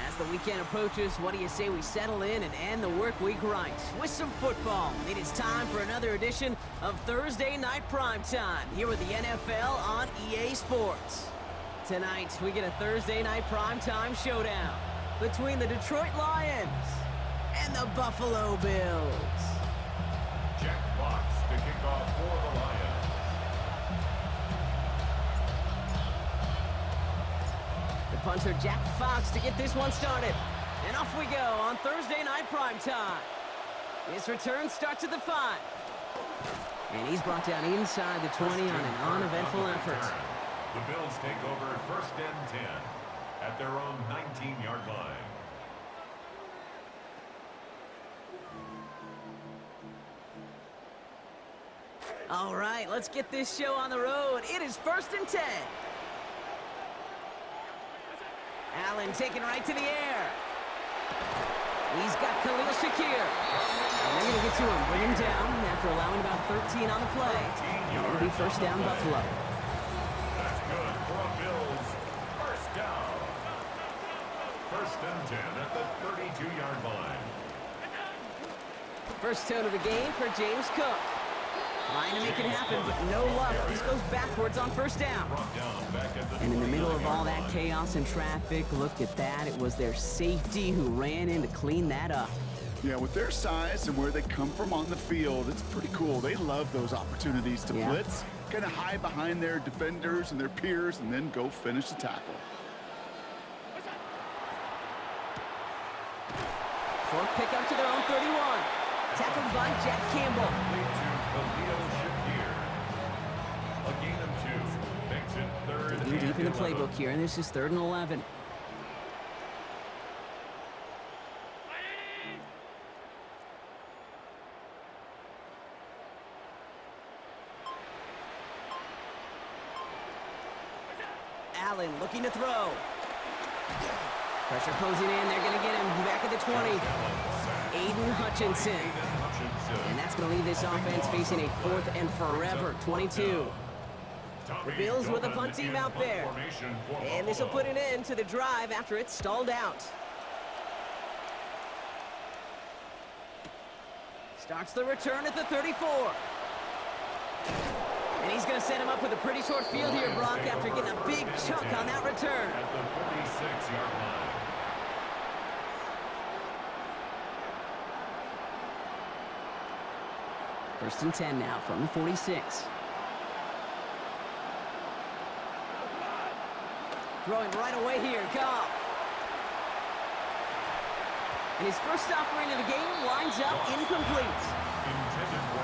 As the weekend approaches, what do you say we settle in and end the work week right with some football? It is time for another edition of Thursday Night Primetime here with the NFL on EA Sports. Tonight, we get a Thursday Night Primetime showdown between the Detroit Lions and the Buffalo Bills. Jack Fox to kick off for the Lions. Punter Jack Fox to get this one started. And off we go on Thursday Night Primetime. His return starts at the 5. And he's brought down inside the 20 on an uneventful effort. The Bills take over first and 10 at their own 19-yard line. All right, let's get this show on the road. It is first and 10. Allen taken right to the air. He's got Khalil Shakir. And they're going to get to him, bring him down after allowing about 13 on the play. And it'll be first down Buffalo. That's good for a Bills first down. First and 10 at the 32-yard line. First tone of the game for James Cook. Trying to make it happen, but no luck. This goes backwards on first down. And in the middle of all that chaos and traffic, look at that. It was their safety who ran in to clean that up. Yeah, with their size and where they come from on the field, it's pretty cool. They love those opportunities to blitz, kind of hide behind their defenders and their peers, and then go finish the tackle. Short pick up to their own 31. Tackled by Jack Campbell. A gain of 2 makes it third. Digging deep in the playbook here, and this is 3rd and 11. Allen looking to throw. Pressure closing in. They're going to get him back at the 20. Aiden Hutchinson. And that's going to leave this offense facing a 4th and forever 22. The Bills with a punt team out there. And this will put an end to the drive after it's stalled out. Starts the return at the 34. And he's going to set him up with a pretty short field here, Brock, after getting a big chunk on that return. At the 46-yard line. First and 10 now from the 46. Throwing right away here, Goff. And his first offering of the game lines up incomplete.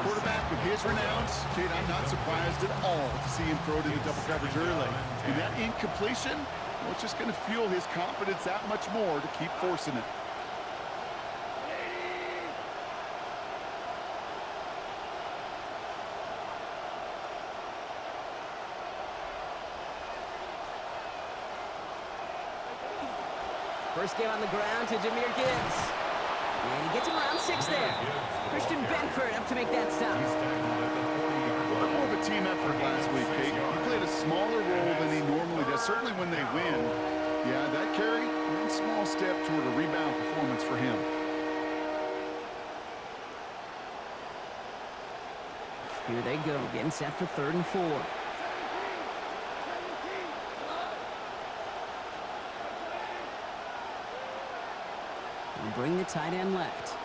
Quarterback with his renowns, Kate, I'm not surprised at all to see him throw it into double coverage early. And that incompletion, well, it's just going to fuel his confidence that much more to keep forcing it. First game on the ground to Jahmyr Gibbs. And he gets him around 6 there. Christian Benford up to make that stop. A bit more of a team effort last week, Kate. He played a smaller role than he normally does, certainly when they win. Yeah, that carry, one small step toward a rebound performance for him. Here they go, getting set for 3rd and 4. And bring the tight end left.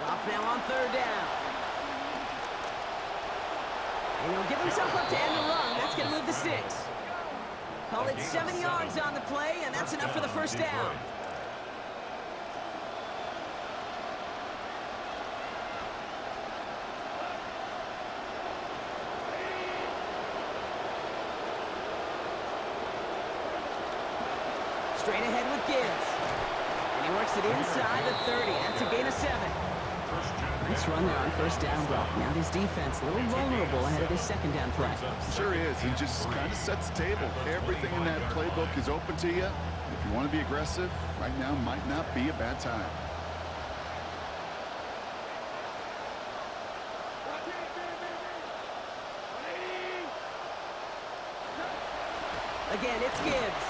Goff now on 3rd down. And he'll give himself up to end the run. That's going to move the 6. Call it 7 yards on the play, and that's enough for the first down. Straight ahead with Gibbs. And he works it inside the 30. That's a gain of 7. Nice run there on first down, Brock. Now this defense a little vulnerable ahead of this second down play. Sure is. He just kind of sets the table. Everything in that playbook is open to you. If you want to be aggressive, right now might not be a bad time. Again, it's Gibbs.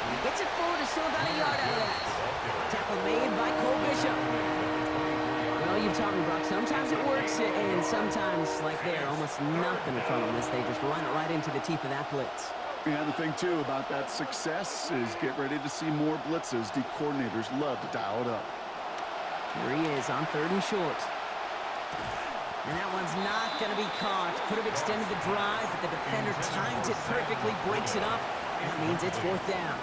He gets it forward to still about a yard out of that. Tackle made by Cole Bishop. Well, you've taught me, Brock. Sometimes it works, and sometimes, like there, almost nothing from them as they just run it right into the teeth of that blitz. Yeah, the thing, too, about that success is get ready to see more blitzes. The coordinators love to dial it up. Here he is on 3rd and short. And that one's not going to be caught. Could have extended the drive, but the defender timed it perfectly, breaks it up. That means it's 4th down.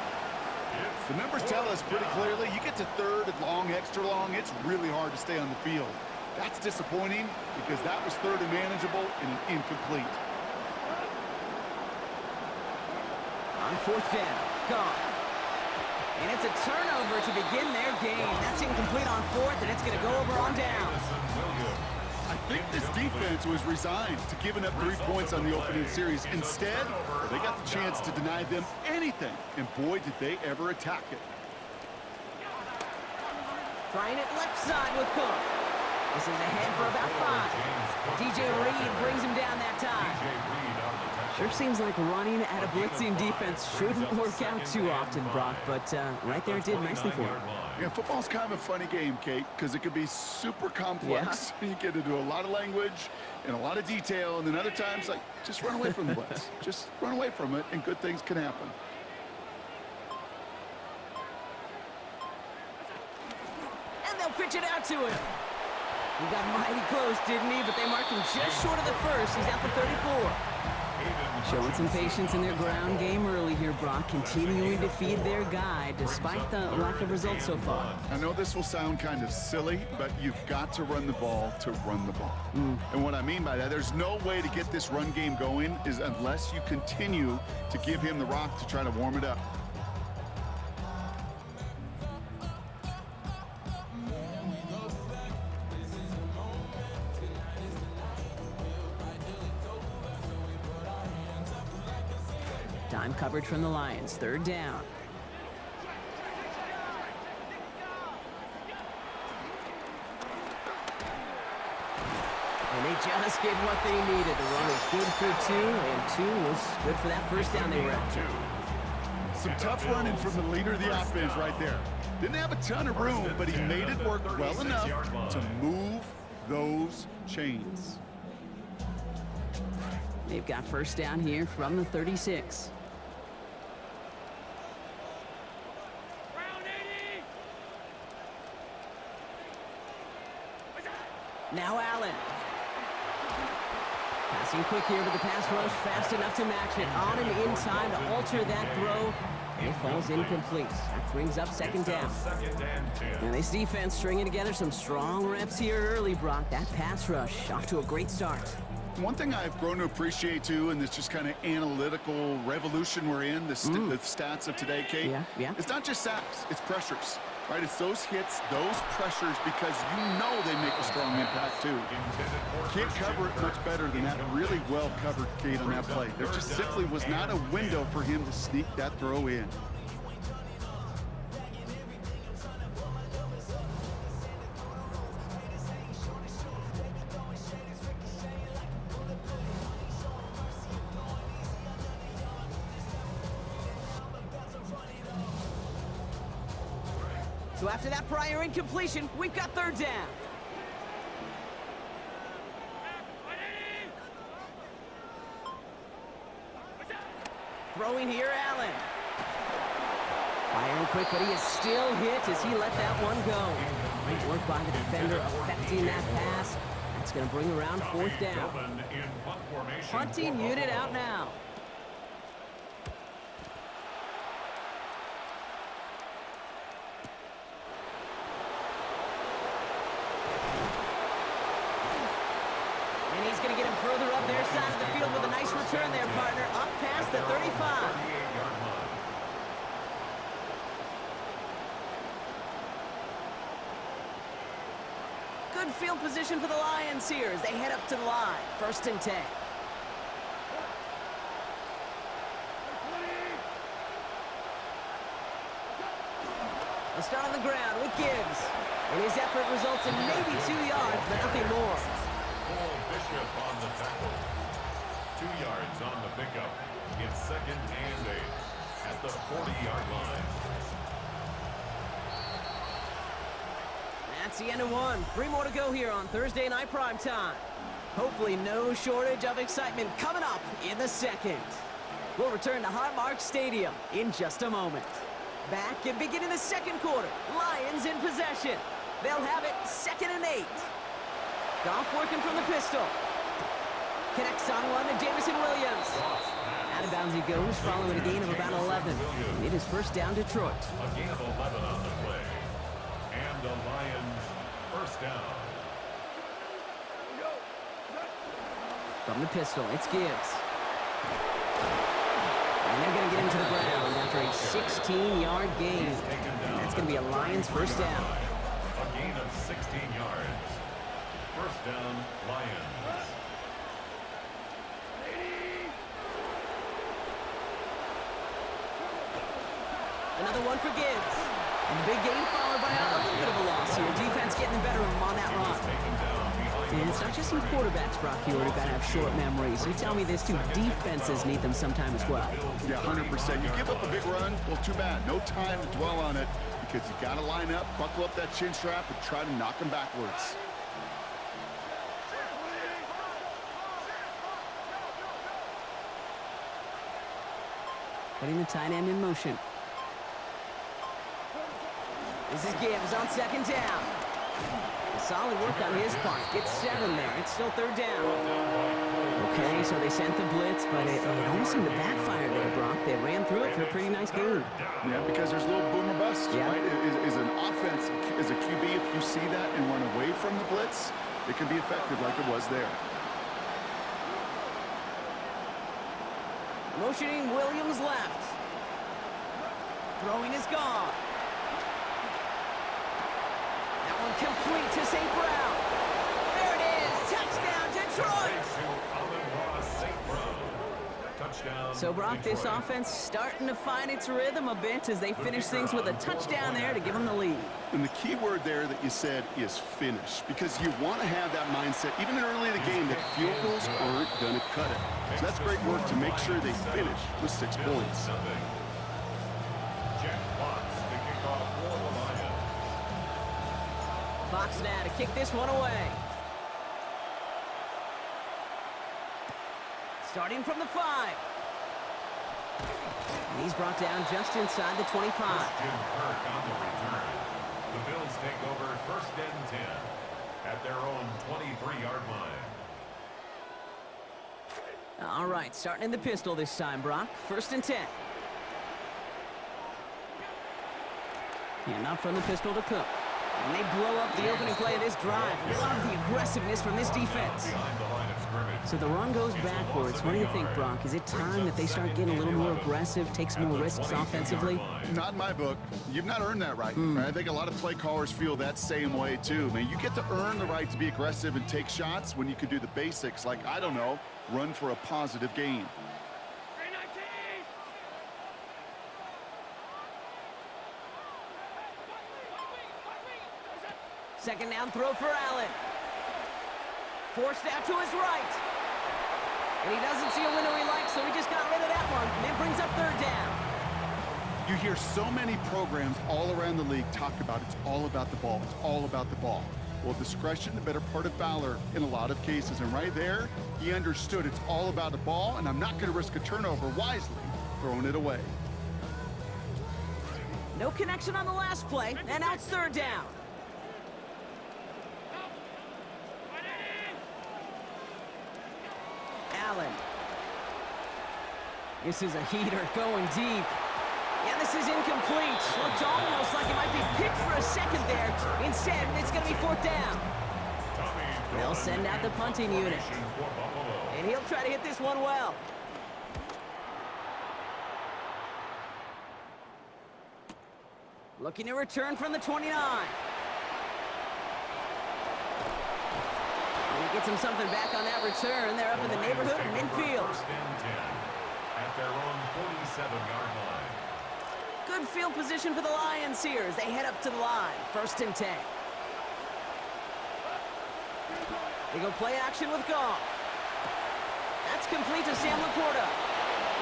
The numbers tell us pretty clearly, you get to 3rd and long, extra long, it's really hard to stay on the field. That's disappointing because that was 3rd and manageable and an incomplete. On 4th down, gone. And it's a turnover to begin their game. That's incomplete on 4th, and it's going to go over on downs. I think this defense was resigned to giving up 3 points on the opening series. Instead, they got the chance to deny them anything, and boy, did they ever attack it. Trying it left side with Cook. This is ahead for about 5. DJ Reed brings him down that time. Sure seems like running at a blitzing defense shouldn't work out too often, Brock, but right there it did nicely for him. Yeah, football's kind of a funny game, Kate, because it could be super complex. Yeah. You get into a lot of language and a lot of detail, and then other times, like, just run away from the blitz. Just run away from it, and good things can happen. And they'll pitch it out to him. He got mighty close, didn't he? But they marked him just short of the first. He's out to 34. Showing some patience in their ground game early here, Brock, continuing to feed their guy despite the lack of results so far. I know this will sound kind of silly, but you've got to run the ball to run the ball. And what I mean by that, there's no way to get this run game going is unless you continue to give him the rock to try to warm it up. Time coverage from the Lions, 3rd down. And they just get what they needed. The run is good for 2, and 2 was good for that first down they were after. Some tough running from the leader of the offense right there. Didn't have a ton of room, but he made it work well enough to move those chains. They've got first down here from the 36. Now Allen. Passing quick here, but the pass rush fast enough to match it. On him in time to alter that throw. And it falls incomplete. That brings up 2nd down. And this defense stringing together some strong reps here early, Brock. That pass rush off to a great start. One thing I've grown to appreciate, too, in this just kind of analytical revolution we're in, the stats of today, Kate, it's not just sacks, it's pressures, right? It's those hits, those pressures, because you know they make a strong impact, too. Can't cover it much better than that really well covered, Kate, on that play. There just simply was not a window for him to sneak that throw in. So after that prior incompletion, we've got 3rd down. Throwing here, Allen. Firing quick, but he is still hit as he let that one go. Great work by the defender affecting that pass. That's going to bring around 4th down. Punting unit out now. further up their side of the field with a nice return there, partner. Up past the 35. 38-yard line. Good field position for the Lions here as they head up to the line. 1st and 10. They'll start on the ground with Gibbs. And his effort results in maybe 2 yards, but nothing more. Cole Bishop on the tackle. 2 yards on the pickup. It's 2nd and 8 at the 40-yard line. That's the end of one. 3 more to go here on Thursday Night Primetime. Hopefully no shortage of excitement coming up in the second. We'll return to Highmark Stadium in just a moment. Back and beginning the second quarter. Lions in possession. They'll have it 2nd and 8. Goff working from the pistol. Connects on one to Jameson Williams. Out of bounds he goes following a gain of about 11. And it is 1st down Detroit. A gain of 11 on the play. And the Lions 1st down. From the pistol, it's Gibbs. And they're going to get him to the ground after a 16-yard gain. And that's going to be a Lions 1st down. A gain of 16 yards. 1st down, Lions. Another one for Gibbs. And the big gain followed by a little bit of a loss here. Defense getting the better of him on that run. Taken down behind And it's not just some quarterbacks, Brock, here who've got to have short memories. You tell me this too, defenses need them sometime as well. Yeah, 100%. You give up a big run, well, too bad. No time to dwell on it because you got to line up, buckle up that chin strap, and try to knock them backwards. Putting the tight end in motion. This is Gibbs on 2nd down. Solid work on his part. Gets 7 there. It's still 3rd down. Okay, so they sent the blitz, but it almost seemed to backfire there, Brock. They ran through it for a pretty nice gain. Yeah, because there's a little boom or bust, Yeah. right? Is an offense, as a QB, if you see that and run away from the blitz, it can be effective like it was there. Motioning Williams left. Throwing is gone. That one complete to St. Brown. There it is. Touchdown, Detroit. So, Brock, this offense starting to find its rhythm a bit as they finish things with a touchdown there to give them the lead. And the key word there that you said is finish, because you want to have that mindset, even early in the game, that field goals aren't going to cut it. So that's great work to make sure they finish with 6 points. Jack Fox to kick off for the Lions. Fox now to kick this one away. Starting from the 5. And he's brought down just inside the 25. Jim Kirk on the return. The Bills take over 1st and 10 at their own 23-yard line. All right, starting in the pistol this time, Brock. 1st and 10. And up from the pistol to Cook. And they blow up the opening play of this drive. Love the aggressiveness from this defense. Behind the line of scrimmage. So the run goes backwards. What do you think, Brock? Is it time that they start getting a little more aggressive, take some more risks offensively? Not in my book. You've not earned that right. Right? I think a lot of play callers feel that same way, too. Man, you get to earn the right to be aggressive and take shots when you can do the basics, like, I don't know, run for a positive gain. Second down throw for Allen. Forced out to his right. And he doesn't see a window he likes, so he just got rid of that one. And it brings up 3rd down. You hear so many programs all around the league talk about it's all about the ball. It's all about the ball. Well, discretion, the better part of valor in a lot of cases. And right there, he understood it's all about the ball, and I'm not going to risk a turnover wisely, throwing it away. No connection on the last play, and now it's 3rd down. Allen. This is a heater going deep. Yeah, this is incomplete. Looks almost like it might be picked for a second there. Instead, it's going to be 4th down. They'll send out the punting unit. For Buffalo. And he'll try to hit this one well. Looking to return from the 29. And he gets him something back on that return. They're up in the neighborhood of midfield. First and 10 at their own 47-yard line. Good field position for the Lions here as they head up to the line. First and 10. They go play action with Goff. That's complete to Sam Laporta.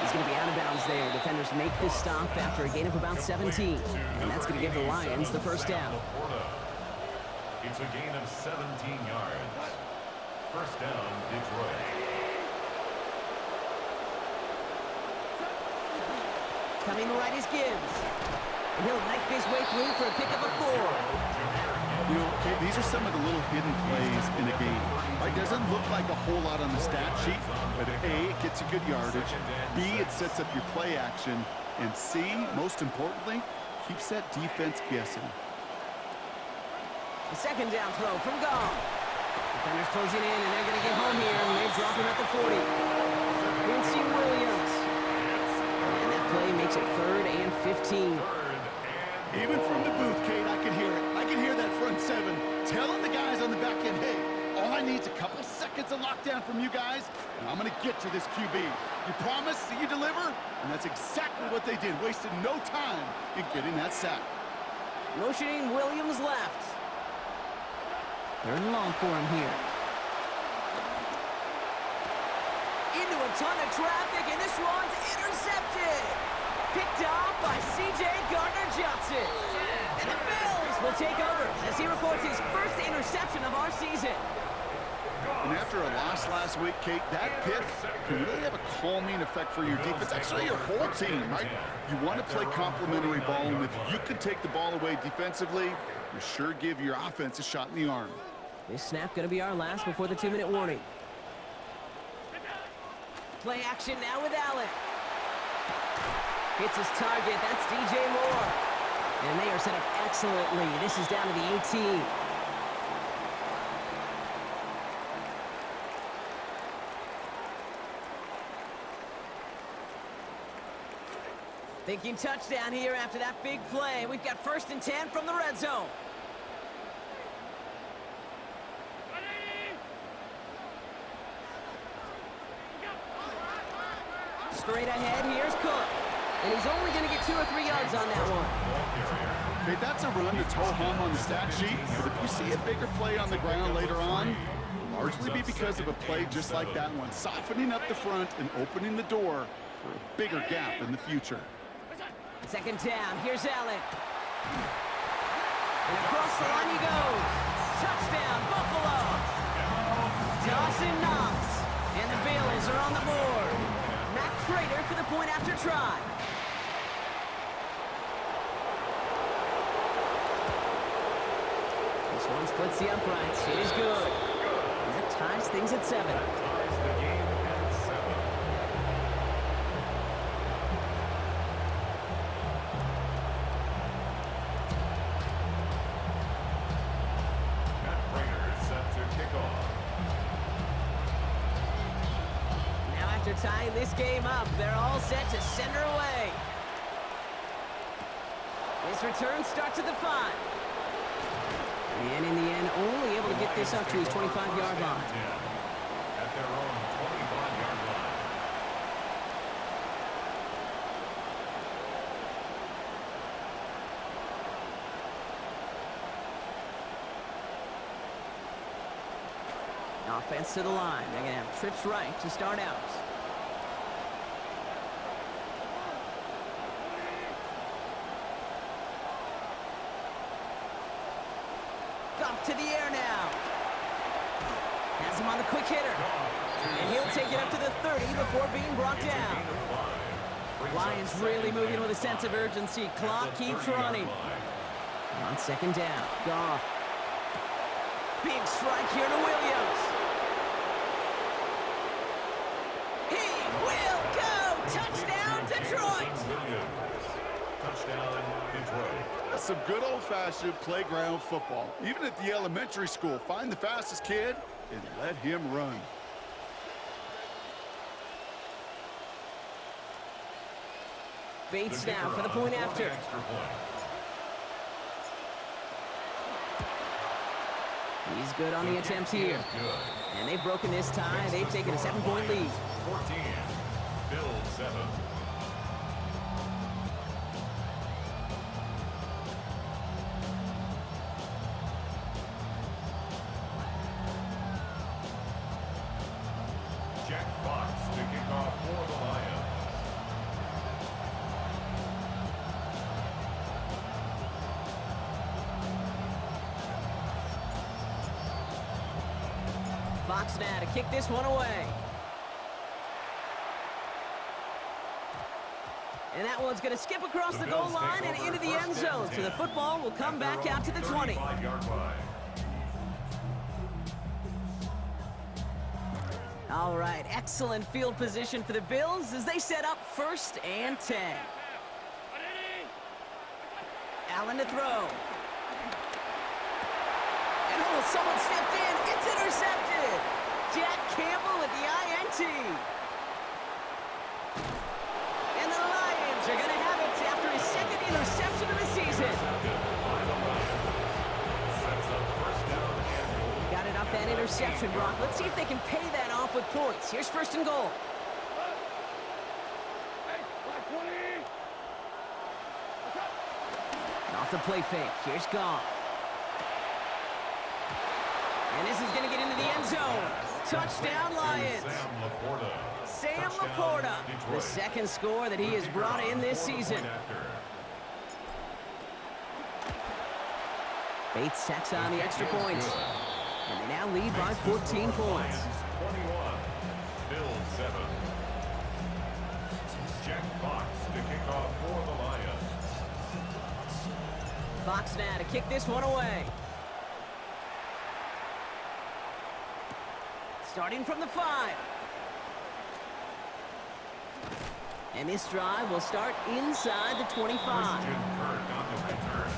He's going to be out of bounds there. Defenders make this stop after a gain of about 17. And that's going to give the Lions the first down. It's a gain of 17 yards. First down, Detroit. Coming right is Gibbs. And he'll knife his way through for a pickup of 4. You know, Kate, these are some of the little hidden plays in a game. Right, doesn't look like a whole lot on the stat sheet, but A, it gets you good yardage, B, it sets up your play action, and C, most importantly, keeps that defense guessing. The second down throw from Goff. Defenders closing in, and they're going to get home here, and they drop him at the 40. Quincy Williams. And that play makes it 3rd and 15. Even from the booth, Kate, I can hear it. I can hear that front 7 telling the guys on the back end, hey, all I need is a couple seconds of lockdown from you guys, and I'm going to get to this QB. You promise that you deliver? And that's exactly what they did, wasted no time in getting that sack. Motioning Williams left. 3rd and long for him here. Into a ton of traffic, and this one's intercepted. Picked off by C.J. Gardner-Johnson. And the Bills will take over as he records his first interception of our season. And after a loss last week, Kate, that pick can really have a calming effect for your defense, actually your whole team, right? You want to play complementary ball, and if you can take the ball away defensively, you sure give your offense a shot in the arm. This snap going to be our last before the 2-minute warning. Play action now with Allen. Hits his target. That's DJ Moore. And they are set up excellently. This is down to the 18. Thinking touchdown here after that big play. We've got 1st and 10 from the red zone. Straight ahead, here's Cook. And he's only going to get 2 or 3 yards on that one. Okay, that's a run to ho-hum on the stat sheet, but if you see a bigger play on the ground later on, it'll largely be because of a play just like that one, softening up the front and opening the door for a bigger gap in the future. 2nd down, here's Allen. And across the line he goes. Touchdown, Buffalo. Dawson Knox. And the Bills are on the board. Matt Prater for the point after try. This one splits the uprights. It is good. And that ties things at 7. Ties the game at 7. Matt Prater is set to kick off. Now after tying this game up, they're all set to send her away. His return starts at the 5. And in the end, only able to get this up to his 25-yard line. At their own 25-yard line. Offense to the line. They're going to have trips right to start out. Goff to the air now. Has him on the quick hitter. And he'll take it up to the 30 before being brought down. Lions really moving with a sense of urgency. Clock keeps running. On 2nd down, Goff. Big strike here to Williams. He will go! Touchdown, Detroit! Touchdown, Detroit. That's some good old-fashioned playground football. Even at the elementary school, find the fastest kid and let him run. Bates now for the point after. Extra point. He's good on the attempt here. And they've broken this tie. They've taken a 7-point lead. 14. Bills 7. Jack Fox to kick off for the Lions. Fox now to kick this one away. And that one's going to skip across the goal line and into the end zone. So the football will come back out to the 20. 35-yard line. All right, excellent field position for the Bills as they set up 1st and 10. Allen to throw. And oh, someone stepped in. It's intercepted. Jack Campbell with the INT. And the Lions are going to have it after his 2nd interception of the season. Got it off that interception, Brock. Let's see if they can pay that off with points. Here's 1st and goal. Off the play fake. Here's Goff. And this is going to get into the end zone. Touchdown, Lions. Sam Laporta, the 2nd score that he has brought in this season. Bates tacks on the extra point. And they now lead by 14 points. 21. Bills 7. Jack Fox to kick off for the Lions. Fox now to kick this one away. Starting from the 5. And this drive will start inside the 25. Christian Kirk on the return.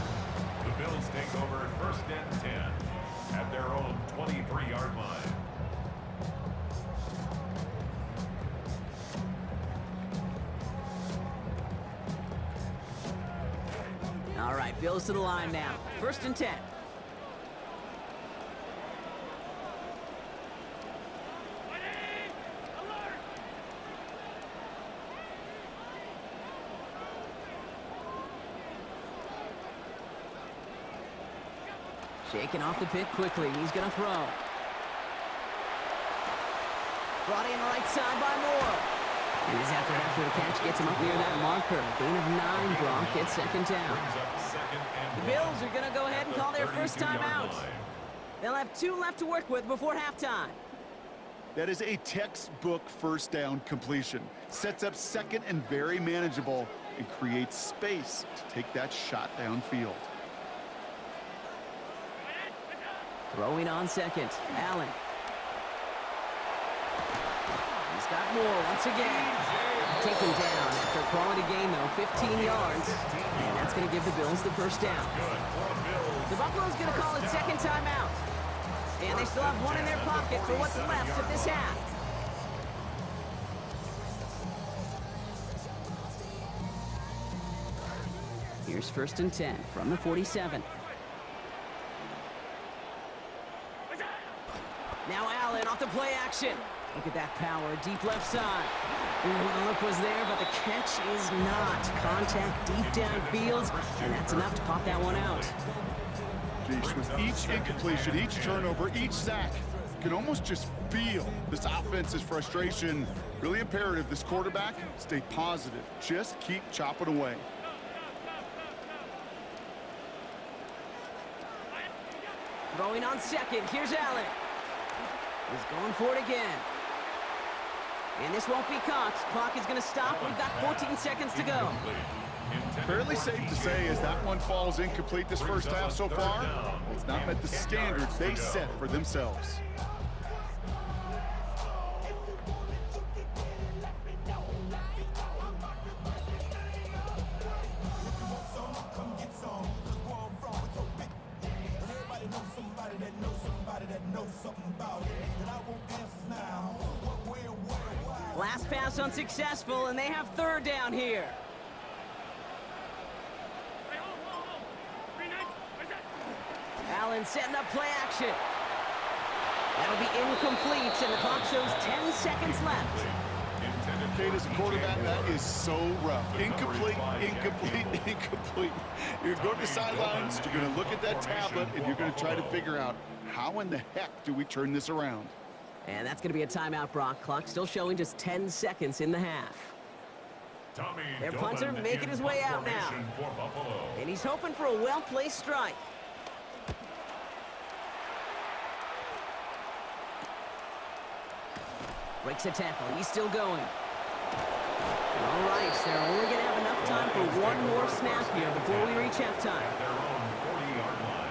The Bills take over 1st and 10 at their own 23-yard line. All right, Bills to the line now. 1st and 10. Shaking off the pick quickly. He's going to throw. Brought in right side by Moore. And his effort after the catch gets him up near that marker. Gain of 9, Brock gets 2nd down. The Bills are going to go ahead and call their 1st timeout. They'll have 2 left to work with before halftime. That is a textbook 1st down completion. Sets up 2nd and very manageable and creates space to take that shot downfield. Throwing on 2nd, Allen. He's got Moore once again. Taken down after a quality gain, though, 15 yards. And that's going to give the Bills the 1st down. The Buffalo's going to call it 2nd timeout. And they still have 1 in their pocket for what's left of this half. Here's 1st and 10 from the 47. Now Allen off the play action. Look at that power, deep left side. Ooh, the look was there, but the catch is not. Contact deep downfield, and that's enough to pop that one out. Jeez, with each incompletion, each turnover, each sack, you can almost just feel this offense's frustration. Really imperative this quarterback stay positive. Just keep chopping away. Throwing on 2nd, here's Allen. He's going for it again. And this won't be caught. Clock is going to stop. We've got 14 seconds to go. Fairly safe to say as that one falls incomplete this 1st half so far, it's not met the standards they set for themselves. Last pass unsuccessful, and they have 3rd down here. Allen setting up play action. That'll be incomplete, and the clock shows 10 seconds left. Kate, as a quarterback, that is so rough. Incomplete, incomplete, incomplete. You're going to the sidelines, you're going to look at that tablet, and you're going to try to figure out how in the heck do we turn this around? And that's going to be a timeout, Brock. Clock still showing just 10 seconds in the half. Their punter making his way out now. And he's hoping for a well-placed strike. Breaks a tackle. He's still going. All right, so they're only going to have enough time for one more snap here before we reach halftime. Their own 40-yard line.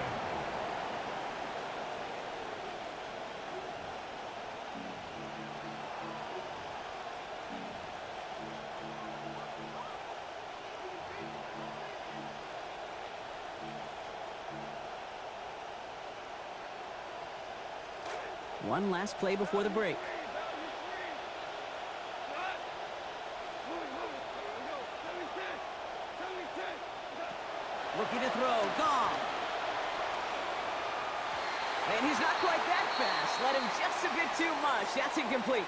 One last play before the break. Looking to throw, Goff. And he's not quite that fast. Let him just a bit too much. That's incomplete.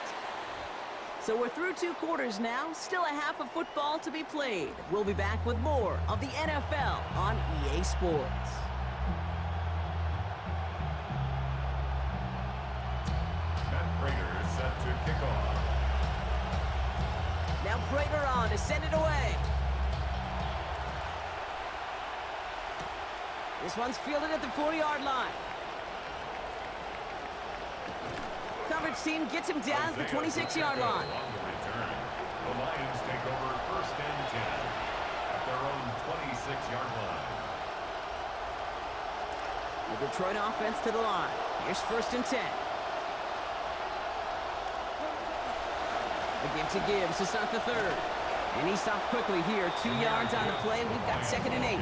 So we're through 2 quarters now. Still a half of football to be played. We'll be back with more of the NFL on EA Sports. Matt Prater is set to kick off. Now Prater on to send it away. This one's fielded at the 40-yard line. Coverage team gets him down at the 26-yard line. The Lions take over 1st and 10 at their own 26-yard line. The Detroit offense to the line. Here's 1st and 10. A give to Gibbs to start the 3rd. And he stopped quickly here. 2 yards on the play. We've got 2nd and 8.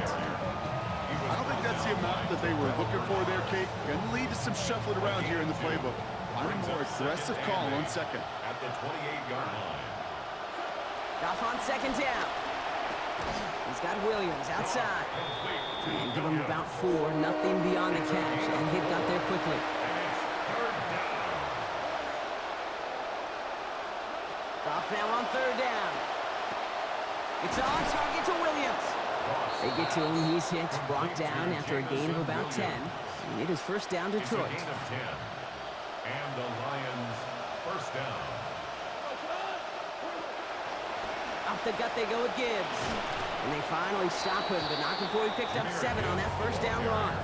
I don't think that's the amount that they were looking for there, Kate. Going to lead to some shuffling around here in the playbook. Find a more aggressive call on 2nd. At the 28-yard line. Goff on 2nd down. He's got Williams outside. And give him about 4. Nothing beyond the catch. And Hitt got there quickly. Goff now on 3rd down. It's on target to Williams. They get to him, he's hit, brought down after a gain of about 10. And it is 1st down Detroit. It's a gain of 10. And the Lions 1st down. Off the gut they go with Gibbs. And they finally stop him, but not before he picked up 7 on that 1st down run.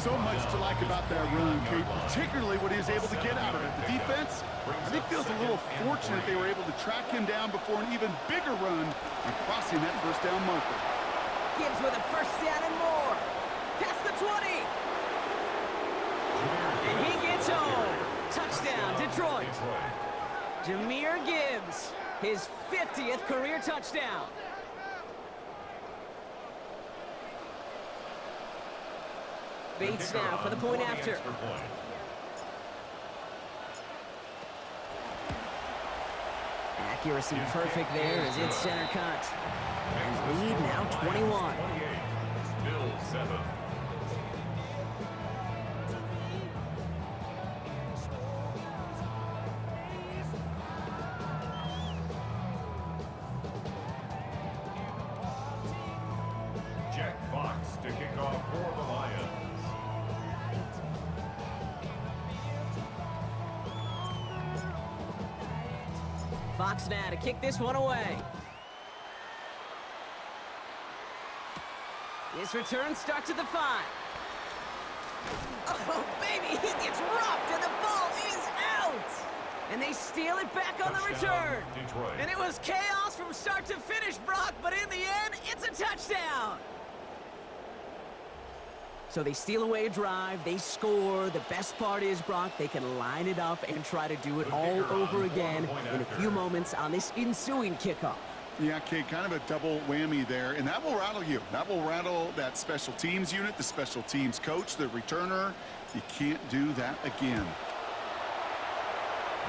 So much to like about that run, Kate, particularly what he was able to get out of it. The defense, I think, feels a little fortunate they were able to track him down before an even bigger run and crossing that 1st down marker. Gibbs with a 1st down and more. Past the 20. And he gets home. Touchdown, Detroit. Jahmyr Gibbs, his 50th career touchdown. Bates now for the point after. Accuracy perfect there as it's center cut. And lead now 21. Bills 7. Jack Fox to kick off for the Lions. Fox now to kick this one away. This return starts at the 5. Oh, baby, he gets rocked and the ball is out. And they steal it back on the return. Detroit. And it was chaos from start to finish, Brock, but in the end, it's a touchdown. So they steal away a drive, they score. The best part is, Brock, they can line it up and try to do it all over again in a few moments on this ensuing kickoff. Yeah, Kate, kind of a double whammy there, and that will rattle you. That will rattle that special teams unit, the special teams coach, the returner. You can't do that again.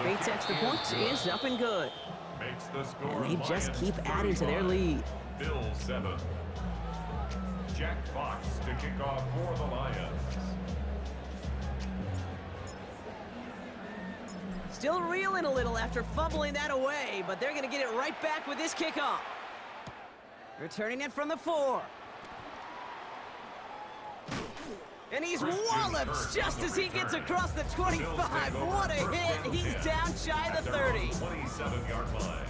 Bates extra point is up and good. Makes the score. And they just Lions keep adding to their 35, lead. Bills 7. Jack Fox to kick off for the Lions. Still reeling a little after fumbling that away, but they're going to get it right back with this kickoff. Returning it from the 4. And he's walloped just as he gets across the 25. What a hit. He's down shy of the 30. 27-yard line.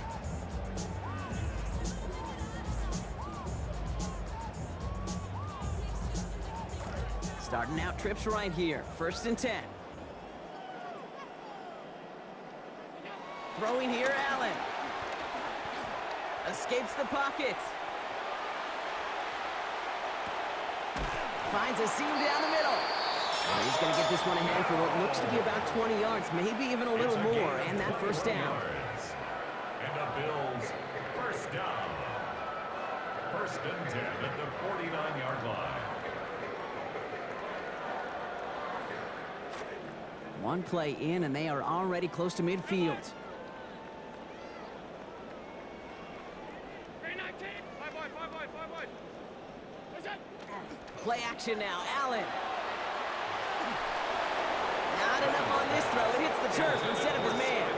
Starting out trips right here. 1st and 10. Throwing here, Allen. Escapes the pocket. Finds a seam down the middle. Oh, he's going to get this one ahead for what looks to be about 20 yards, maybe even a little more, and that first down. And the Bills, first down. 1st and 10 at the 49-yard line. One play in, and they are already close to midfield. Play action now, Allen. Not enough on this throw. It hits the turf instead of his man.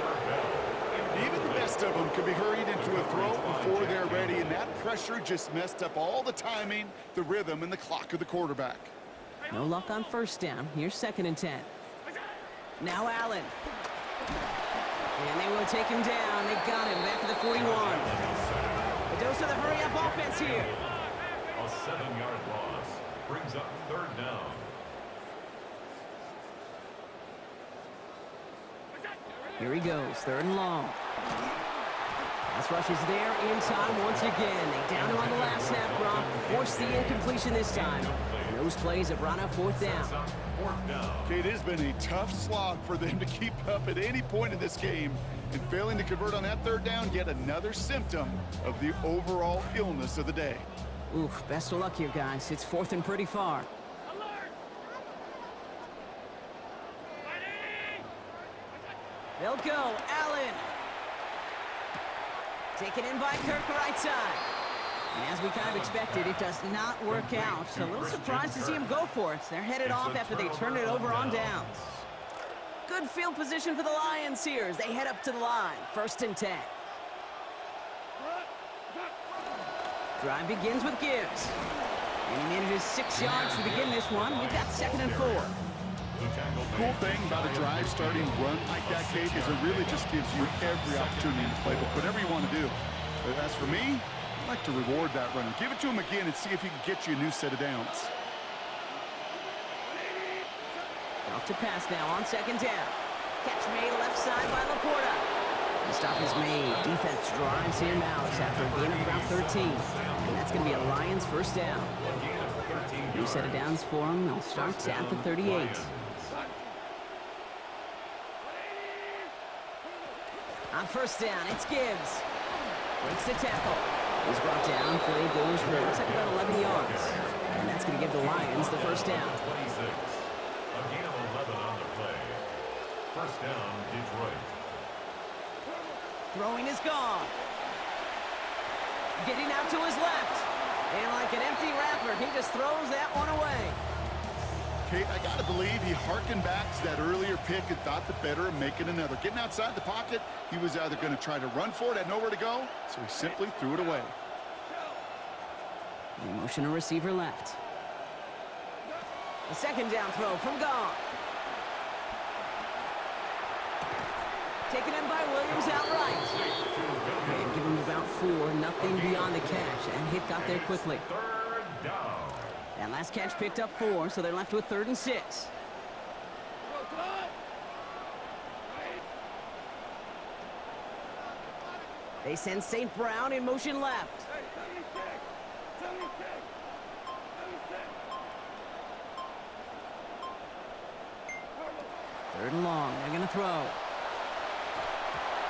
Even the best of them could be hurried into a throw before they're ready, and that pressure just messed up all the timing, the rhythm, and the clock of the quarterback. No luck on 1st down. Here's 2nd and 10. Now Allen. And they will take him down. They got him back to the 41. A dose of the hurry-up offense here. A 7-yard loss brings up 3rd down. Here he goes, 3rd and long. Pass rush is there in time once again. They down him on the last snap, Gronk. Forced the incompletion this time. And those plays have brought up 4th down. Okay, it has been a tough slog for them to keep up at any point in this game. And failing to convert on that 3rd down, yet another symptom of the overall illness of the day. Oof, best of luck here, guys. It's 4th and pretty far. They'll go. Allen. Taken in by Kirk right side. And as we kind of expected, it does not work out. So a little surprised to see him go for it. They're headed off after they turn it over on downs. Good field position for the Lions here as they head up to the line. 1st and 10. Drive begins with Gibbs. And he manages 6 yards to begin this one. We've got 2nd and 4. Cool thing about a drive starting run like that, Kate, is it really just gives you every opportunity in the playbook, whatever you want to do. But as for me, I'd like to reward that runner. Give it to him again and see if he can get you a new set of downs. Off to pass now on 2nd down. Catch made left side by Laporta. The stop is made. Defense drives him out after a gain of about 13. And that's going to be a Lions 1st down. New set of downs for him. They'll start at the 38. On 1st down, it's Gibbs. Breaks the tackle. He's brought down. Play goes for, looks like about 11 yards. And that's going to give the Lions the 1st down. 26. A gain of 11 on the play. 1st down, Detroit. Throwing is gone. Getting out to his left. And like an empty wrapper, he just throws that one away. Kate, I got to believe he harkened back to that earlier pick and thought the better of making another. Getting outside the pocket, he was either going to try to run for it, had nowhere to go, so he simply threw it away. The motion a receiver left. A 2nd down throw from Goff. Taken in by Williams outright. And give him about 4, nothing beyond the catch, and hit got there quickly. 3rd down. That last catch picked up 4, so they're left with 3rd and 6. They send St. Brown in motion left. Third and long, they're gonna throw.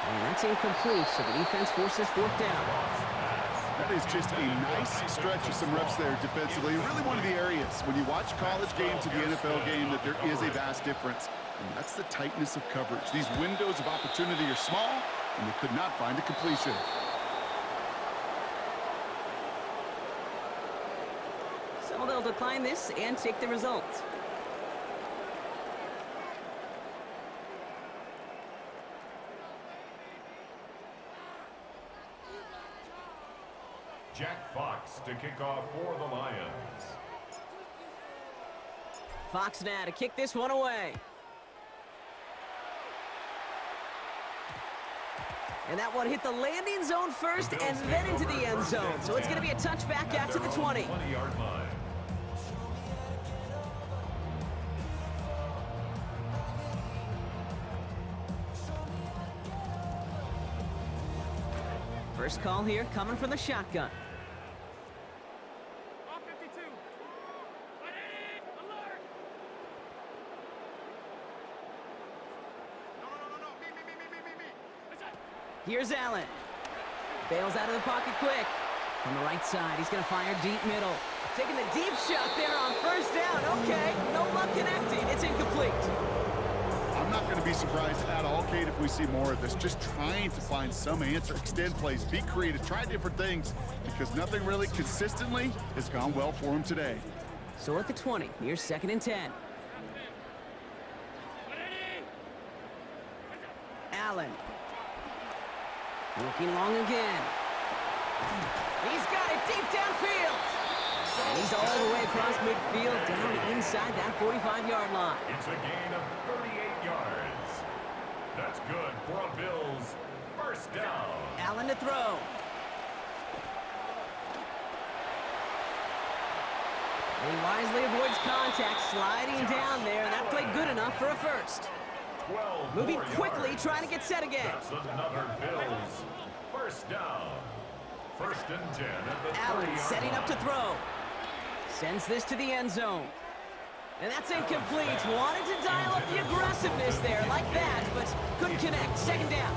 And that's incomplete, so the defense forces 4th down. That is just a nice stretch of some reps there defensively. Really one of the areas when you watch college game to the NFL game that there is a vast difference. And that's the tightness of coverage. These windows of opportunity are small, and they could not find a completion. So they'll decline this and take the result. Jack Fox to kick off for the Lions. Fox now to kick this one away. And that one hit the landing zone first and then into the end zone. So it's going to be a touchback out to the 20. 20-yard line. First call here coming from the shotgun. Here's Allen. Bails out of the pocket quick. On the right side, he's going to fire deep middle. Taking the deep shot there on first down. Okay, no luck connecting. It's incomplete. I'm not going to be surprised at all, Kate, if we see more of this. Just trying to find some answer, extend plays, be creative, try different things, because nothing really consistently has gone well for him today. So at the 20, here's 2nd and 10. Allen. Looking long again. He's got it deep downfield. And he's all the way across midfield, down inside that 45-yard line. It's a gain of 38 yards. That's good for a Bills first down. Allen to throw. And he wisely avoids contact, sliding down there, and that played good enough for a first. 12 Moving more quickly, yards. trying to get set again. That's another Bills first down. 1st and 10 at the Allen 30-yard setting up to line. throw. Sends this to the end zone. And that's incomplete. Wanted to dial up the aggressiveness there like that, but couldn't connect. 2nd down.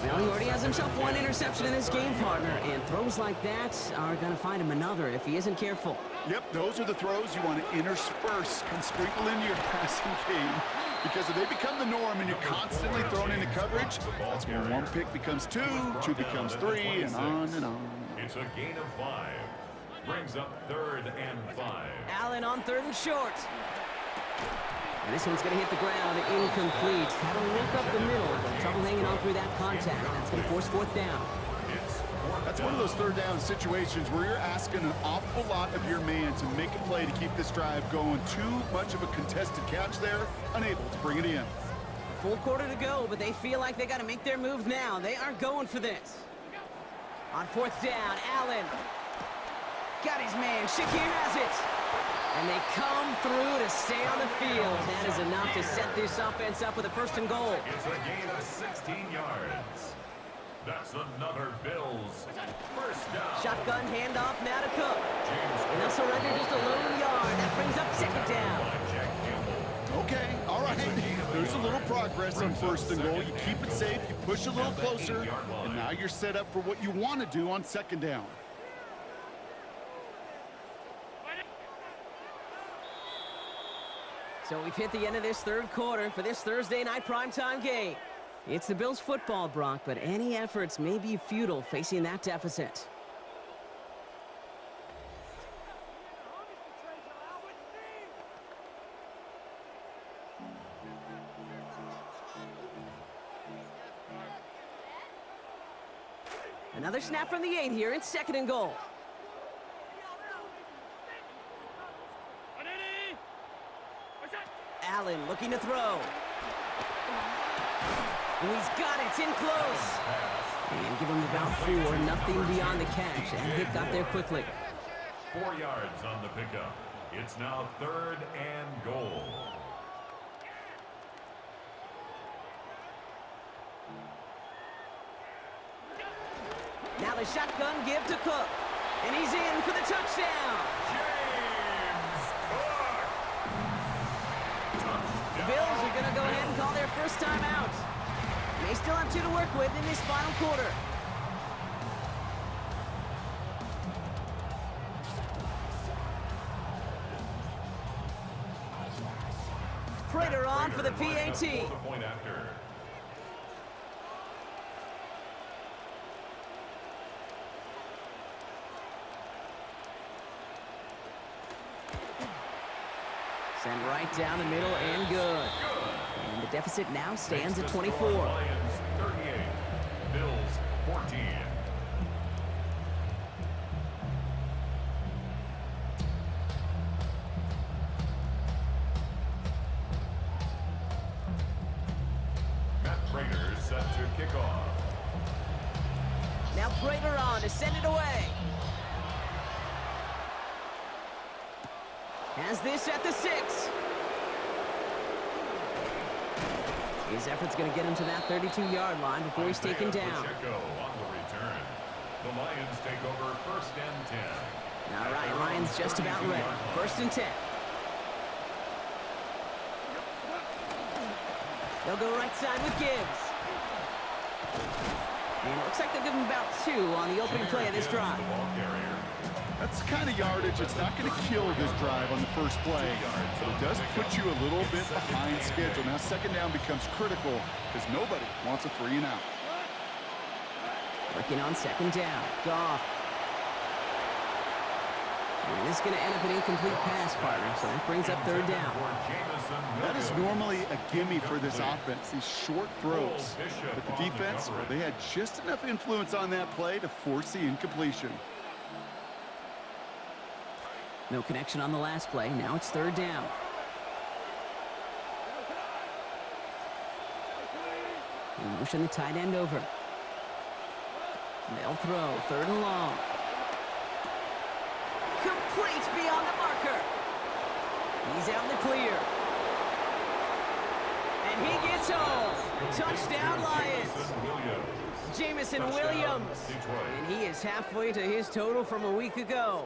Well, he already has himself one interception in this game, partner, and throws like that are going to find him another if he isn't careful. Yep, those are the throws you want to intersperse and sprinkle into your passing game. Because if they become the norm and you're constantly thrown into coverage, that's when one pick becomes two becomes three, and on and on. It's a gain of 5. Brings up 3rd and 5. Allen on 3rd and short. And this one's going to hit the ground incomplete. Had to look up the middle, but trouble hanging on through that contact. That's going to force 4th down. It's 4th That's down. one of those 3rd down situations where you're asking an awful lot of your man to make a play to keep this drive going. Too much of a contested catch there, unable to bring it in. Full quarter to go, but they feel like they got to make their move now. They are going for this. On 4th down, Allen. Got his man. Shakir has it. And they come through to stay on the field. That is enough to set this offense up with a 1st and goal. It's a gain of 16 yards. That's another Bills first down. Shotgun handoff now to Cook. James And they'll surrender just a lone yard. That brings up 2nd down. Jack Campbell. Okay, all right. There's a little progress on 1st and goal. You keep it safe, you push a little closer, and now you're set up for what you want to do on 2nd down. So we've hit the end of this 3rd quarter for this Thursday night primetime game. It's the Bills football, Brock, but any efforts may be futile facing that deficit. Another snap from the 8 here. It's 2nd and goal. Allen looking to throw. And he's got it in close. And give him about 4, nothing beyond the catch. And Hick got there quickly. 4 yards on the pickup. It's now 3rd and goal. Now the shotgun give to Cook. And he's in for the touchdown. James Cook. The Bills are going to go ahead and call their first time out. They still have 2 to work with in this final quarter. Prater on for the PAT. The point after. Sent right down the middle and good. And the deficit now stands at 24. Lions 38, Bills 14. kickoff. Now Prater on to send it away. Has this at the 6. His effort's going to get him to that 32-yard line before he's taken down. Pacheco on the return. The Lions take over 1st and 10. All right, Lions just about ready. 1st and 10. They'll go right side with Gibbs. And it looks like they'll give him about 2 on the opening play of this drive. That's the kind of yardage. It's not going to kill this drive on the first play, but it does put you a little bit behind schedule. Now, 2nd down becomes critical because nobody wants a 3 and out. Working on 2nd down. Goff. And this is going to end up an incomplete pass, partner, so that brings up 3rd down. That is normally a gimme for this offense, these short throws. But the defense, well, they had just enough influence on that play to force the incompletion. No connection on the last play. Now it's 3rd down. They motion the tight end over. They'll throw. 3rd and long. Complete beyond the marker. He's out in the clear. And he gets home. Touchdown, Lions. Jameson Williams. And he is halfway to his total from a week ago.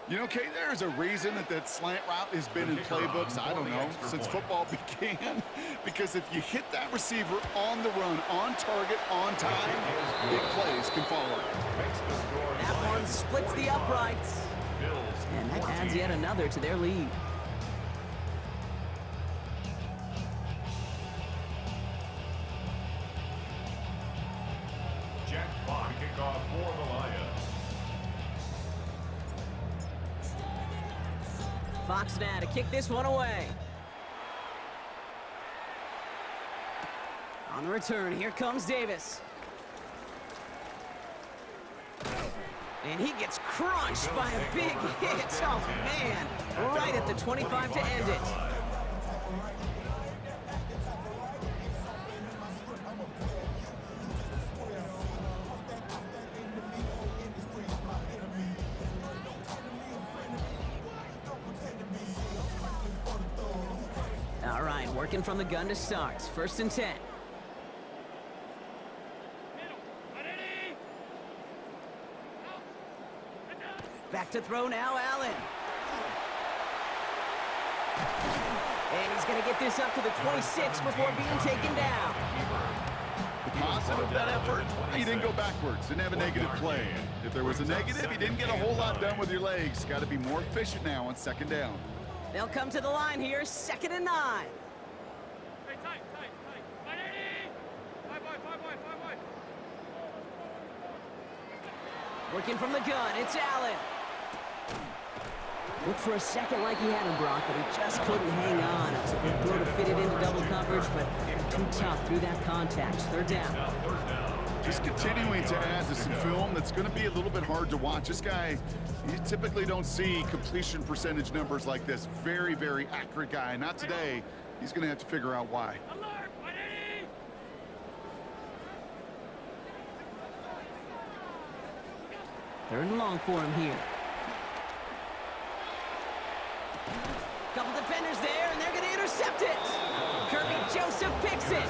You know, Kate, there's a reason that slant route has been in playbooks, I don't know, since football began. Because if you hit that receiver on the run, on target, on time, big plays can follow. That one splits the uprights. And that adds yet another to their lead. Jack Fox kickoff for the Lions. Fox now to kick this one away. On the return, here comes Davis. And he gets crunched by a big hit. Oh, man. Right at the 25 to end it. All right, working from the gun to start. 1st and 10. Back to throw now, Allen. And he's going to get this up to the 26 before being taken down. The positive of that effort, he didn't go backwards, didn't have a negative play. If there was a negative, he didn't get a whole lot done with your legs. Got to be more efficient now on 2nd down. They'll come to the line here, 2nd and 9. Working from the gun, it's Allen. Looked for a second like he had him, Brock, but he just couldn't hang on. It was a good throw to fit it into double coverage, but too tough through that contact. 3rd down. Just continuing to add to some film that's going to be a little bit hard to watch. This guy, you typically don't see completion percentage numbers like this. Very, very accurate guy. Not today. He's going to have to figure out why. 3rd and long for him here. Couple defenders there, and they're going to intercept it. Kirby Joseph picks it.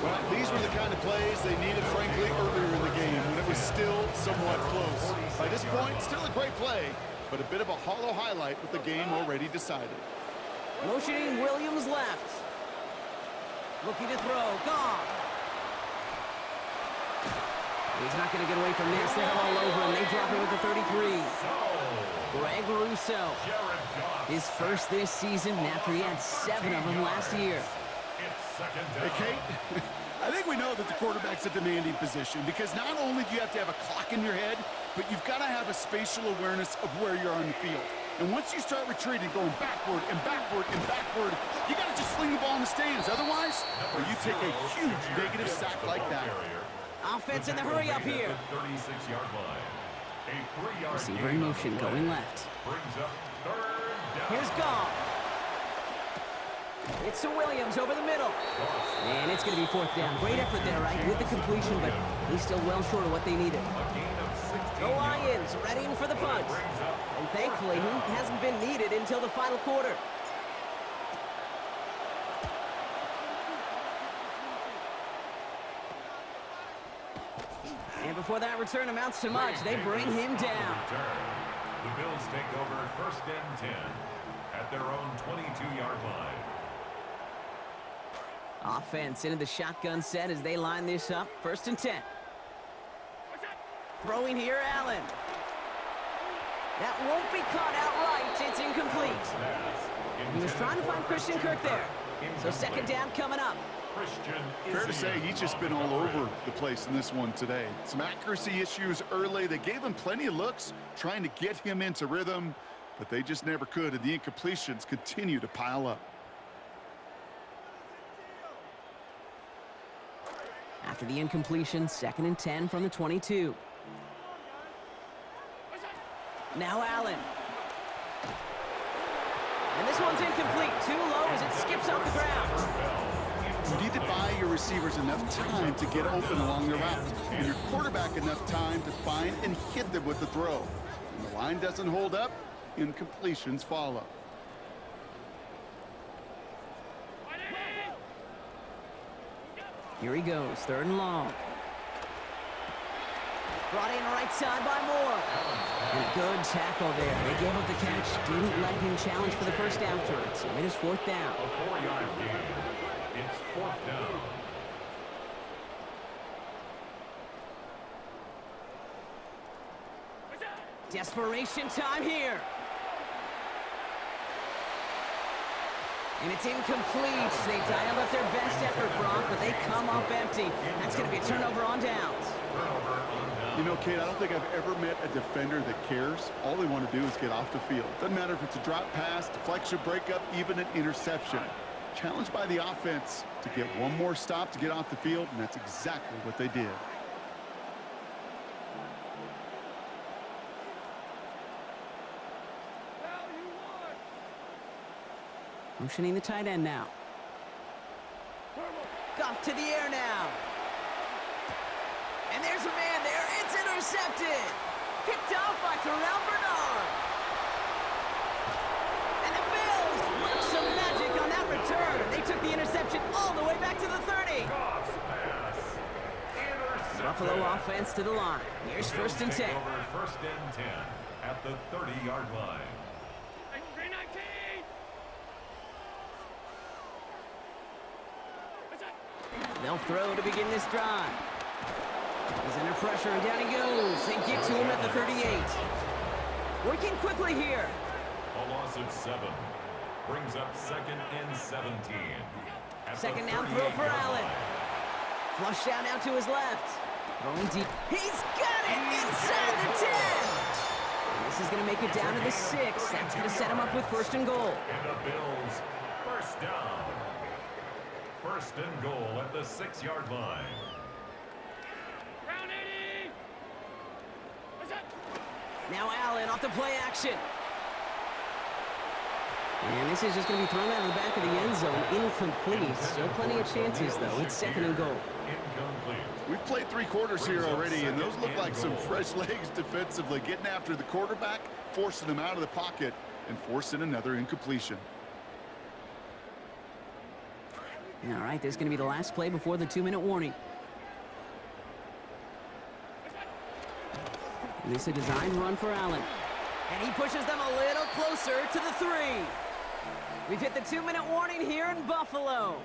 Well, these were the kind of plays they needed, frankly, earlier in the game when it was still somewhat close. By this point, still a great play, but a bit of a hollow highlight with the game already decided. Motioning Williams left. Looking to throw. Gone. He's not going to get away from this. They're all over him. They drop it with the 33. Greg Rousseau. His first this season after he had 7 of them last year. Hey, Kate, I think we know that the quarterback's a demanding position because not only do you have to have a clock in your head, but you've got to have a spatial awareness of where you're on the field. And once you start retreating, going backward and backward and backward, you got to just sling the ball in the stands. Otherwise, you take a huge negative sack like that. Offense in the hurry up here. 36-yard line. A 3-yard Receiver in motion going left. brings up 3rd down. Here's Goff. It's to Williams over the middle. And it's going to be fourth down. Great effort there, right, with the completion, but he's still well short of what they needed. The Lions readying for the punt. And thankfully, he hasn't been needed until the final quarter. And before that return amounts to much, they bring him down. The Bills take over first and 10 at their own 22-yard line. Offense into the shotgun set as they line this up. First and 10. Throwing here, Allen. That won't be caught outright. It's incomplete. He was trying to find Christian Kirk there. So second down coming up. Fair to say he's just been all over the place in this one today. Some accuracy issues early. They gave him plenty of looks trying to get him into rhythm, but they just never could, and the incompletions continue to pile up. After the incompletion, second and 10 from the 22. Now Allen. And this one's incomplete. Too low as it skips off the ground. You need to buy your receivers enough time to get open along the route, and your quarterback enough time to find and hit them with the throw. When the line doesn't hold up, incompletions follow. Here he goes, third and long. Brought in right side by Moore. And a good tackle there. They gave up the catch, didn't let him challenge for the first after it. So it is fourth down. A 4-yard gain. It's fourth down. Desperation time here. And it's incomplete. They dialed up their best effort, Brock, but they come up empty. That's going to be a turnover on downs. You know, Kate, I don't think I've ever met a defender that cares. All they want to do is get off the field. Doesn't matter if it's a drop pass, deflection, breakup, even an interception. Challenged by the offense to get one more stop to get off the field, and that's exactly what they did. Motioning the tight end now. Goff to the air now. And there's a man there. It's intercepted. Picked off by Terrell Bernard. And the Bills work some magic on that return. They took the interception all the way back to the 30. Buffalo offense to the line. Here's first and 10. First and 10 at the 30-yard line. They'll throw to begin this drive. He's under pressure, and down he goes. They get to him at the 38. Working quickly here. A loss of 7 brings up second and 17. Second down throw for Allen. Flush down out to his left. Throwing deep. He's got it inside the 10. And this is going to make it down to the 6. That's going to set him up with first and goal. And the Bills first down. First and goal at the 6-yard line. Now Allen off the play action. And this is just going to be thrown out of the back of the end zone. Incomplete. Still plenty of chances, though. It's second and goal. Incomplete. We've played 3 quarters here already, and those look like some fresh legs defensively, getting after the quarterback, forcing him out of the pocket, and forcing another incompletion. All right, this is going to be the last play before the 2-minute warning. And this is a designed run for Allen. And he pushes them a little closer to the 3. We've hit the 2-minute warning here in Buffalo.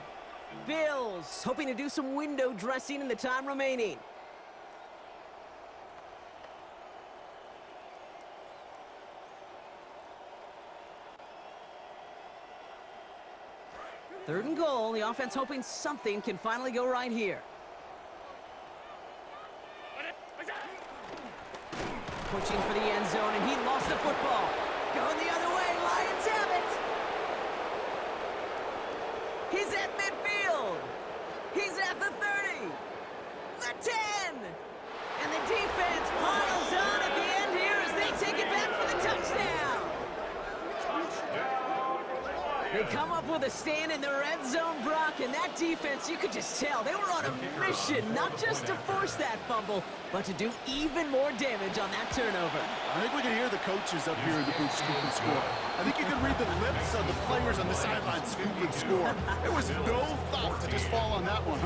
Bills hoping to do some window dressing in the time remaining. Third and goal. The offense hoping something can finally go right here. Pushing for the end zone, and he lost the football. Going the other way. Lions have it. He's at midfield. He's at the 30. The 10. And the defense piles on at the end here as they take it back for the touchdown. They come up with a stand in the red zone, Brock, and that defense, you could just tell they were on a mission, not just to force that fumble, but to do even more damage on that turnover. I think we can hear the coaches up here in the booth scoop and score. I think you can read the lips of the players on the sideline scoop and score. There was no thought to just fall on that one.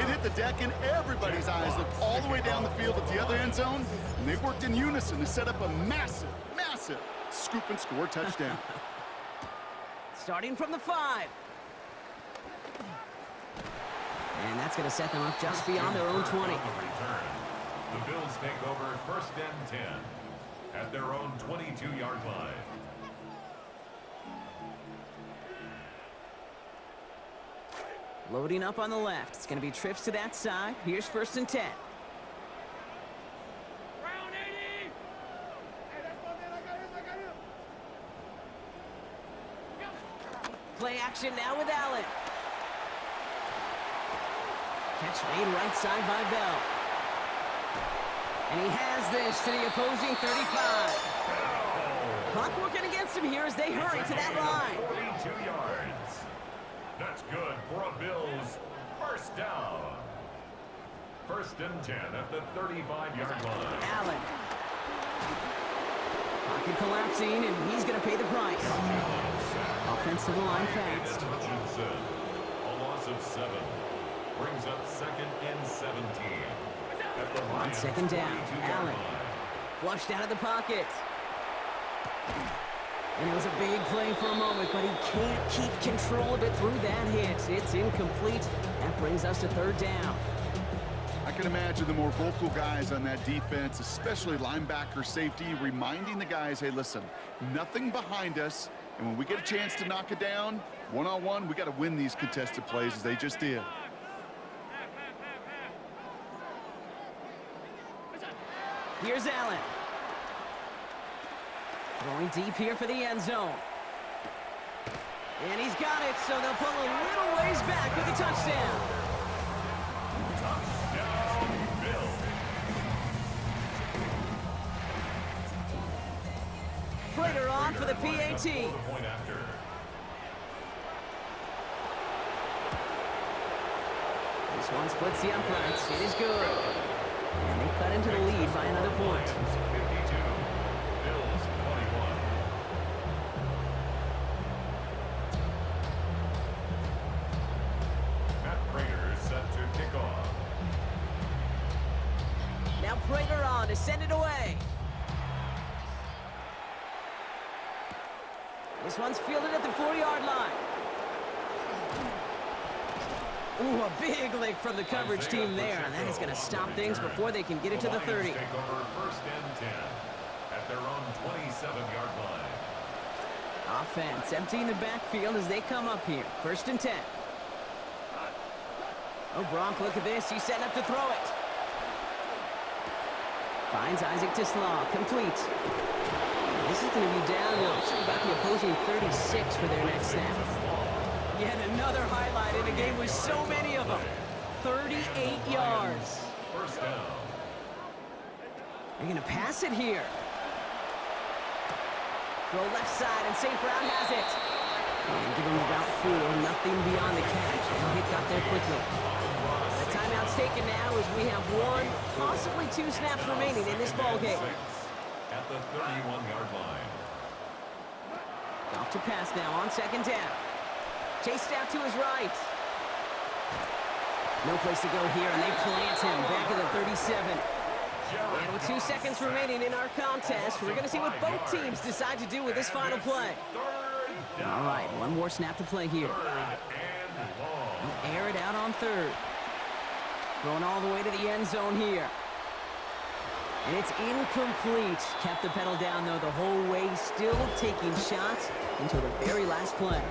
It hit the deck, and everybody's eyes looked all the way down the field at the other end zone, and they worked in unison to set up a massive scoop and score touchdown. Starting from the 5. And that's going to set them up just beyond their own 20. The Bills take over 1st and 10 at their own 22-yard line. Loading up on the left. It's going to be trips to that side. Here's 1st and 10. Play action now with Allen. Catch made right side by Bell. And he has this to the opposing 35. Clock working against him here as they hurry to that line. 42 yards. That's good for a Bills 1st down. 1st and 10 at the 35-yard line. Allen. Pocket collapsing, and he's going to pay the price. Offensive line fast. Hutchinson, a loss of 7. Brings up 2nd and 17. On 2nd down, Allen. Flushed out of the pocket. And it was a big play for a moment, but he can't keep control of it through that hit. It's incomplete. That brings us to 3rd down. I can imagine the more vocal guys on that defense, especially linebacker safety, reminding the guys, hey, listen, nothing behind us, and when we get a chance to knock it down, one-on-one, we got to win these contested plays as they just did. Here's Allen. Going deep here for the end zone. And he's got it, so they'll pull a little ways back with the touchdown. Touchdown, Bills. Prater on for the PAT. Point after. This one splits the uprights. It is good. And they cut into the lead by another point. 52. Bills 21. Matt Prater set to kick off. Now Prater on to send it away. This one's fielded at the 4-yard line. Ooh, a big lick from the coverage team there, and that is going to stop things before they can get it to the 30. Take over 1st and 10 at their own 27-yard line. Offense emptying the backfield as they come up here. 1st and 10. Oh, Gronk, look at this. He's setting up to throw it. Finds Isaac Tisslaw, complete. This is going to be down to about the opposing 36 for their next snap. Yet another highlight in a game with so many of them. 38 yards. 1st down. They're going to pass it here. Throw left side, and St. Brown has it. And give him about 4, nothing beyond the catch. And he got there quickly. The timeout's taken now as we have 1, possibly 2 snaps remaining in this ballgame. At the 31-yard line. Off to pass now on 2nd down. Chased out to his right. No place to go here, and they plant him back at the 37. And with 2 seconds remaining in our contest, we're going to see what both teams decide to do with this final play. All right, 1 more snap to play here. They'll air it out on 3rd. Going all the way to the end zone here. And it's incomplete. Kept the pedal down, though, the whole way, still taking shots until the very last play.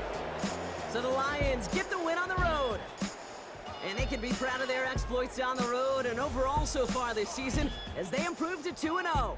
So the Lions get the win on the road. And they can be proud of their exploits on the road and overall so far this season as they improve to 2-0.